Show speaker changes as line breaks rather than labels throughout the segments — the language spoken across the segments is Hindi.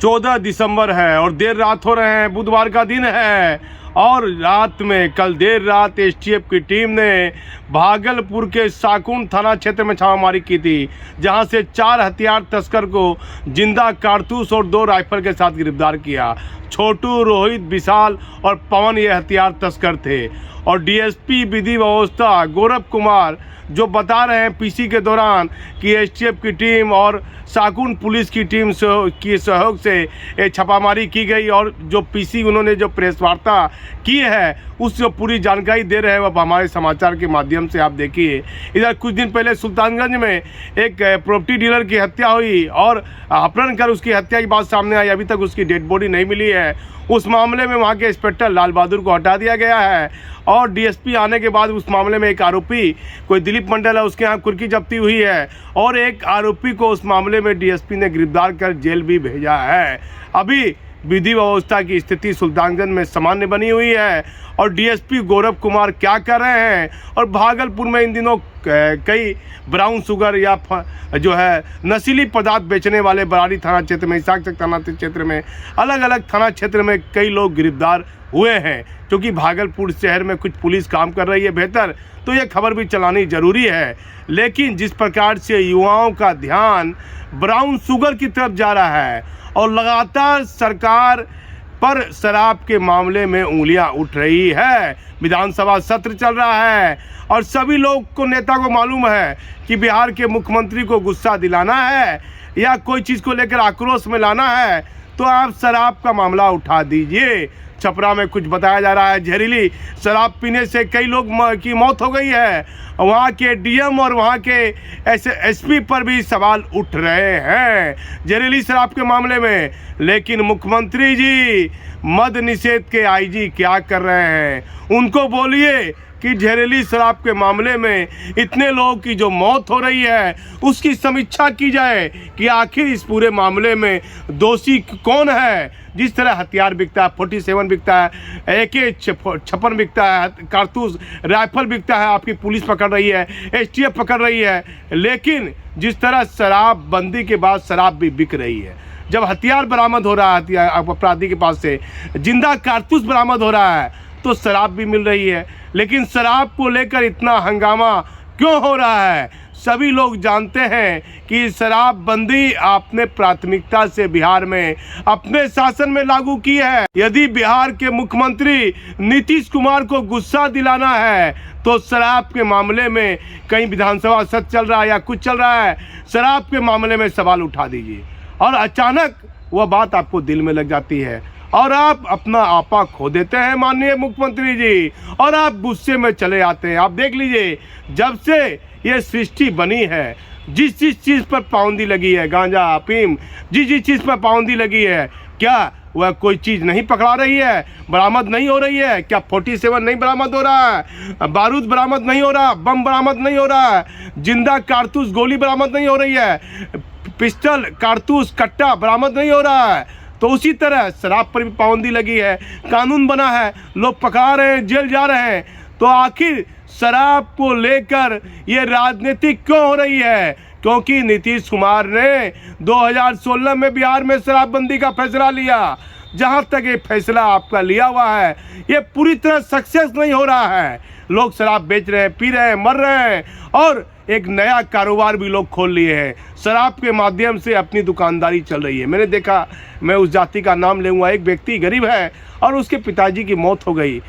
14 दिसंबर है और देर रात हो रहे हैं, बुधवार का दिन है। और रात में कल देर रात एसटीएफ की टीम ने भागलपुर के साकुंड थाना क्षेत्र में छापामारी की थी, जहां से 4 हथियार तस्कर को जिंदा कारतूस और 2 राइफल के साथ गिरफ्तार किया। छोटू, रोहित, विशाल और पवन ये हथियार तस्कर थे। और डीएसपी विधि व्यवस्था गौरव कुमार जो बता रहे हैं पीसी के दौरान कि एसटीएफ की टीम और साकुंड पुलिस की टीम की सहयोग से ये छापामारी की गई। और जो पीसी उन्होंने जो प्रेस वार्ता की है उस जो पूरी जानकारी दे रहे हैं वह हमारे समाचार के माध्यम से आप देखिए। इधर कुछ दिन पहले सुल्तानगंज में एक प्रॉपर्टी डीलर की हत्या हुई और अपहरण कर उसकी हत्या की बात सामने आई। अभी तक उसकी डेड बॉडी नहीं मिली है। उस मामले में वहाँ के इंस्पेक्टर लाल बहादुर को हटा दिया गया है और डीएसपी आने के बाद उस मामले में एक आरोपी कोई दिलीप मंडल है, उसके यहाँ कुर्की जब्ती हुई है और एक आरोपी को उस मामले में डीएसपी ने गिरफ्तार कर जेल भी भेजा है। अभी विधि व्यवस्था की स्थिति सुल्तानगंज में सामान्य बनी हुई है और डीएसपी गौरव कुमार क्या कर रहे हैं और भागलपुर में इन दिनों कई ब्राउन शुगर या जो है नशीली पदार्थ बेचने वाले बरारी थाना क्षेत्र में, हिसार थाना क्षेत्र में, अलग अलग थाना क्षेत्र में कई लोग गिरफ्तार हुए हैं। क्योंकि भागलपुर शहर में कुछ पुलिस काम कर रही है बेहतर, तो ये खबर भी चलानी ज़रूरी है। लेकिन जिस प्रकार से युवाओं का ध्यान ब्राउन शुगर की तरफ जा रहा है और लगातार सरकार पर शराब के मामले में उंगलियां उठ रही है, विधानसभा सत्र चल रहा है और सभी लोग को, नेता को मालूम है कि बिहार के मुख्यमंत्री को गुस्सा दिलाना है या कोई चीज़ को लेकर आक्रोश में लाना है तो आप शराब का मामला उठा दीजिए। छपरा में कुछ बताया जा रहा है जहरीली शराब पीने से कई लोग की मौत हो गई है। वहाँ के डीएम और वहाँ के एसपी पर भी सवाल उठ रहे हैं जहरीली शराब के मामले में। लेकिन मुख्यमंत्री जी, मद निषेध के आईजी क्या कर रहे हैं? उनको बोलिए कि जहरीली शराब के मामले में इतने लोगों की जो मौत हो रही है उसकी समीक्षा की जाए कि आखिर इस पूरे मामले में दोषी कौन है। जिस तरह हथियार बिकता है, 47 बिकता है, AK-56 बिकता है, कारतूस राइफल बिकता है, आपकी पुलिस पकड़ रही है, एसटीएफ पकड़ रही है। लेकिन जिस तरह शराब बंदी के बाद शराब भी बिक रही है, जब हथियार बरामद हो रहा है अपराधी के पास से, जिंदा कारतूस बरामद हो रहा है, तो शराब भी मिल रही है। लेकिन शराब को लेकर इतना हंगामा क्यों हो रहा है? सभी लोग जानते हैं कि शराबबंदी आपने प्राथमिकता से बिहार में अपने शासन में लागू की है। यदि बिहार के मुख्यमंत्री नीतीश कुमार को गुस्सा दिलाना है तो शराब के मामले में कहीं विधानसभा सत्र चल रहा है या कुछ चल रहा है, शराब के मामले में सवाल उठा दीजिए और अचानक वह बात आपको दिल में लग जाती है और आप अपना आपा खो देते हैं माननीय मुख्यमंत्री जी, और आप गुस्से में चले आते हैं। आप देख लीजिए, जब से ये सृष्टि बनी है, जिस चीज़ पर पाबंदी लगी है, गांजा, अफीम, जिस चीज़ पर पाबंदी लगी है, क्या वह कोई चीज़ नहीं पकड़ा रही है, बरामद नहीं हो रही है? क्या 47 नहीं बरामद हो रहा है? बारूद बरामद नहीं हो रहा, बम बरामद नहीं हो रहा है, जिंदा कारतूस गोली बरामद नहीं हो रही है, पिस्टल, कारतूस, कट्टा बरामद नहीं हो रहा है? तो उसी तरह शराब पर भी पाबंदी लगी है, कानून बना है, लोग पकड़ा रहे हैं, जेल जा रहे हैं। तो आखिर शराब को लेकर ये राजनीति क्यों हो रही है? क्योंकि नीतीश कुमार ने 2016 में बिहार में शराबबंदी का फैसला लिया। जहां तक ये फैसला आपका लिया हुआ है, ये पूरी तरह सक्सेस नहीं हो रहा है। लोग शराब बेच रहे हैं, पी रहे हैं, मर रहे हैं और एक नया कारोबार भी लोग खोल लिए हैं। शराब के माध्यम से अपनी दुकानदारी चल रही है। मैंने देखा, मैं उस जाति का नाम लूँगा, एक व्यक्ति गरीब है और उसके पिताजी की मौत हो गई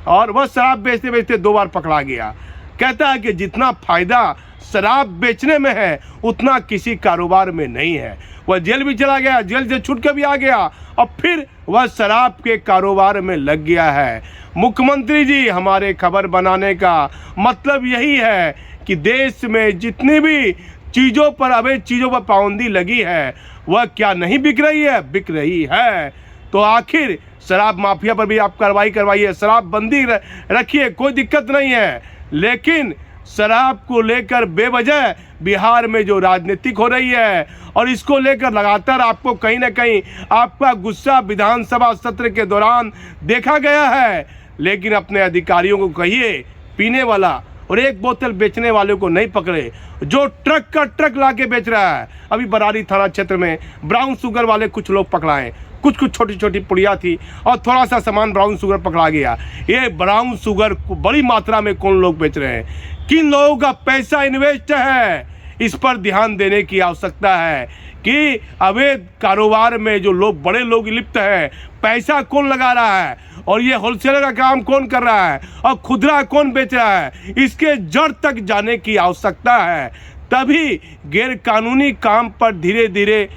और वह शराब बेचते बेचते 2 बार पकड़ा गया। कहता है कि जितना फायदा शराब बेचने में है उतना किसी कारोबार में नहीं है। वह जेल भी चला गया, जेल से छूट के भी आ गया और फिर वह शराब के कारोबार में लग गया है। मुख्यमंत्री जी, हमारे खबर बनाने का मतलब यही है कि देश में जितनी भी चीज़ों पर, अवैध चीज़ों पर पाबंदी लगी है, वह क्या नहीं बिक रही है? बिक रही है। तो आखिर शराब माफिया पर भी आप कार्रवाई करवाइए, शराब बंदी रखिए, कोई दिक्कत नहीं है। लेकिन शराब को लेकर बेवजह बिहार में जो राजनीतिक हो रही है और इसको लेकर लगातार आपको कहीं ना कहीं आपका गुस्सा विधानसभा सत्र के दौरान देखा गया है। लेकिन अपने अधिकारियों को कहिए, पीने वाला और एक बोतल बेचने वाले को नहीं पकड़े, जो ट्रक का ट्रक ला के बेच रहा है। अभी बरारी थाना क्षेत्र में ब्राउन शुगर वाले कुछ लोग पकड़ाए, कुछ छोटी छोटी पुड़िया थी और थोड़ा सा सामान ब्राउन शुगर पकड़ा गया। ये ब्राउन शुगर को बड़ी मात्रा में कौन लोग बेच रहे हैं, किन लोगों का पैसा इन्वेस्ट है, इस पर ध्यान देने की आवश्यकता है कि अवैध कारोबार में जो लोग बड़े लोग लिप्त हैं, पैसा कौन लगा रहा है और ये होलसेलर का काम कौन कर रहा है और खुदरा कौन बेच रहा है, इसके जड़ तक जाने की आवश्यकता है। तभी गैर कानूनी काम पर धीरे धीरे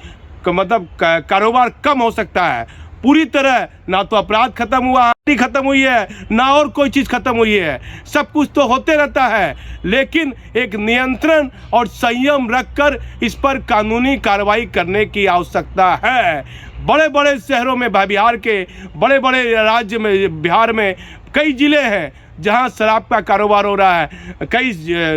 मतलब कारोबार कम हो सकता है। पूरी तरह ना तो अपराध खत्म हुआ खत्म हुई है, ना और कोई चीज़ खत्म हुई है। सब कुछ तो होते रहता है, लेकिन एक नियंत्रण और संयम रखकर इस पर कानूनी कार्रवाई करने की आवश्यकता है। बड़े बड़े शहरों में, बिहार के बड़े बड़े राज्य में, बिहार में कई ज़िले हैं जहां शराब का कारोबार हो रहा है। कई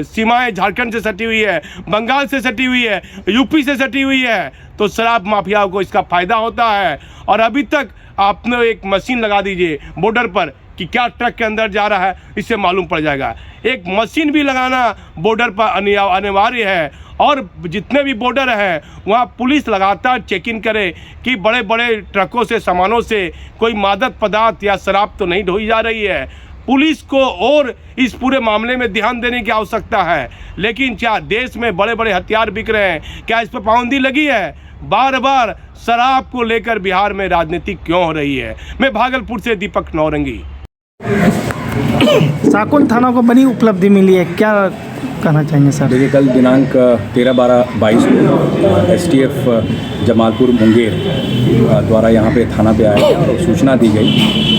सीमाएं झारखंड से सटी हुई है, बंगाल से सटी हुई है, यूपी से सटी हुई है, तो शराब माफियाओं को इसका फ़ायदा होता है। और अभी तक आपने एक मशीन लगा दीजिए बॉर्डर पर कि क्या ट्रक के अंदर जा रहा है, इससे मालूम पड़ जाएगा। एक मशीन भी लगाना बॉर्डर पर अनिवार्य है। और जितने भी बॉर्डर है वहाँ पुलिस लगातार चेकिंग करे कि बड़े बड़े ट्रकों से, सामानों से कोई मादक पदार्थ या शराब तो नहीं ढोई जा रही है। पुलिस को और इस पूरे मामले में ध्यान देने की आवश्यकता है। लेकिन क्या देश में बड़े बड़े हथियार बिक रहे हैं, क्या इस पर पाबंदी लगी है? बार बार शराब को लेकर बिहार में राजनीति क्यों हो रही है? मैं भागलपुर से दीपक नौरंगी।
साकुन थाना को बड़ी उपलब्धि मिली है, क्या कहना चाहेंगे सर?
देखिए, कल दिनांक 13/12/22 को STF जमालपुर मुंगेर द्वारा यहाँ पे थाना पे आया और सूचना दी गई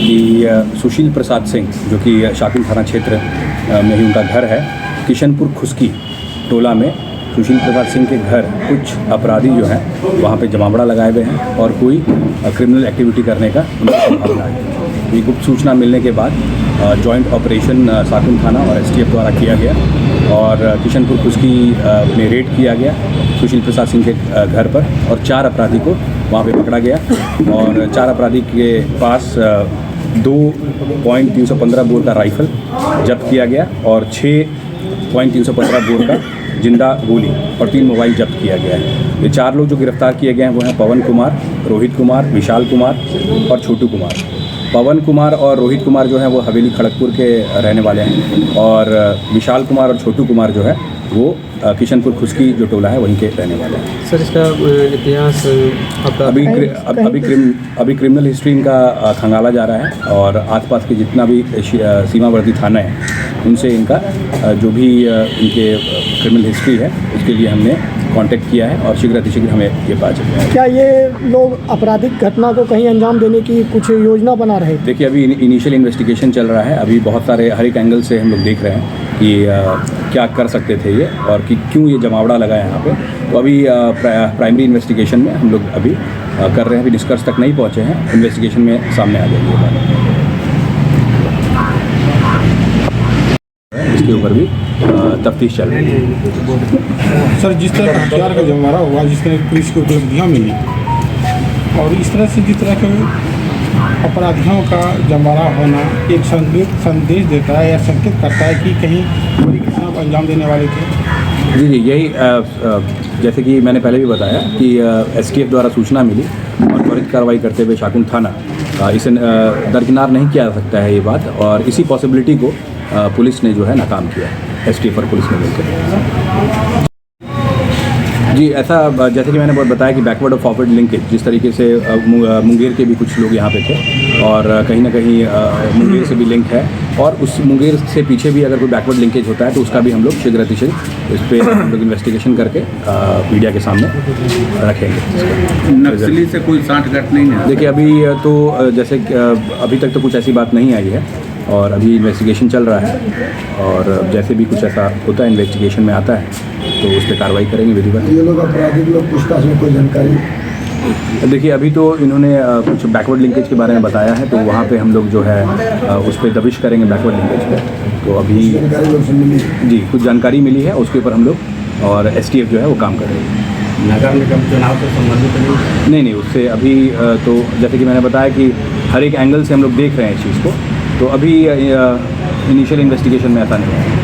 कि सुशील प्रसाद सिंह, जो कि शाकुन थाना क्षेत्र में ही उनका घर है, किशनपुर खुसकी टोला में सुशील प्रसाद सिंह के घर कुछ अपराधी जो हैं वहाँ पे जमावड़ा लगाए हुए हैं और कोई क्रिमिनल एक्टिविटी करने का उनकी संभावना है। तो ये गुप्त सूचना मिलने के बाद जॉइंट ऑपरेशन साकुन थाना और STF द्वारा किया गया और किशनपुर खुसकी में रेड किया गया सुशील प्रसाद सिंह के घर पर और 4 अपराधी को वहाँ पे पकड़ा गया और 4 अपराधी के पास 2.315 बोर का राइफल जब्त किया गया और 6.315 बोर का जिंदा गोली और 3 मोबाइल जब्त किया गया है। ये 4 लोग जो गिरफ्तार किए गए हैं वो हैं पवन कुमार, रोहित कुमार, विशाल कुमार और छोटू कुमार। पवन कुमार और रोहित कुमार जो हैं वो हवेली खड़गपुर के रहने वाले हैं और विशाल कुमार और छोटू कुमार जो है वो किशनपुर खुसकी जो टोला है वहीं के रहने वाले हैं।
सर, इसका इतिहास
अभी क्रिमिनल हिस्ट्री इनका खंगाला जा रहा है और आसपास के जितना भी सीमावर्ती थाना है उनसे इनका जो भी इनके क्रिमिनल हिस्ट्री है उसके लिए हमने कांटेक्ट किया है और शीघ्र अतिशीघ्र हमें ये पता चल है।
क्या ये लोग आपराधिक घटना को कहीं अंजाम देने की कुछ योजना बना रहे थे?
देखिए, अभी इनिशियल इन्वेस्टिगेशन चल रहा है। अभी बहुत सारे हर एक एंगल से हम लोग देख रहे हैं कि क्या कर सकते थे ये और कि क्यों ये जमावड़ा लगा है यहाँ पे। तो अभी प्राइमरी इन्वेस्टिगेशन में हम लोग अभी कर रहे हैं, अभी निष्कर्ष तक नहीं पहुँचे हैं। इन्वेस्टिगेशन में सामने आ जाएगी ये बात। इसके ऊपर भी तफ्तीश चल रही है।
सर, जिस तरह हथियार का जमावड़ा हुआ, जिस तरह पुलिस को उपलब्धियाँ मिली और इस तरह से जिस तरह के अपराधियों का जमावड़ा होना एक संदेश देता है या संकेत करता है कि कहीं बड़ी घटना को अंजाम देने वाले थे।
जी, यही जैसे कि मैंने पहले भी बताया कि STF द्वारा सूचना मिली और त्वरित कार्रवाई करते हुए शाकुन थाना इसे दरकिनार नहीं किया जा सकता है ये बात और इसी पॉसिबिलिटी को पुलिस ने जो है नाकाम किया, STF और पुलिस ने मिलकर। जी, ऐसा जैसे कि मैंने बताया कि बैकवर्ड और फॉरवर्ड लिंकेज, जिस तरीके से मुंगेर के भी कुछ लोग यहाँ पे थे और कहीं ना कहीं मुंगेर से भी लिंक है और उस मुंगेर से पीछे भी अगर कोई बैकवर्ड लिंकेज होता है तो उसका भी हम लोग शीघ्र अतिशीघ्र इस पर हम लोग इन्वेस्टिगेशन करके मीडिया के सामने रखेंगे।
नक्सली से कोई साठगांठ नहीं है?
देखिए, अभी तो जैसे अभी तक तो कुछ ऐसी बात नहीं आई है और अभी इन्वेस्टिगेशन चल रहा है और जैसे भी कुछ ऐसा होता है इन्वेस्टिगेशन में आता है तो उस पर कार्रवाई करेंगे विधिवत।
ये लोग अपराधी लोग पूछताछ में कोई जानकारी?
देखिए, अभी तो इन्होंने कुछ बैकवर्ड लिंकेज के बारे में बताया है तो वहाँ पे हम लोग जो है उस पर दबिश करेंगे बैकवर्ड लिंकेज पे। तो अभी
जानकारी लोग से मिली?
जी, कुछ जानकारी मिली है, उसके ऊपर हम लोग और STF जो है वो काम कर रहे हैं।
नगर निगम चुनाव से संबंधित
नहीं, उससे अभी तो जैसे कि मैंने बताया कि हर एक एंगल से हम लोग देख रहे हैं इस चीज़ को, तो अभी इनिशियल इन्वेस्टिगेशन में ऐसा नहीं है।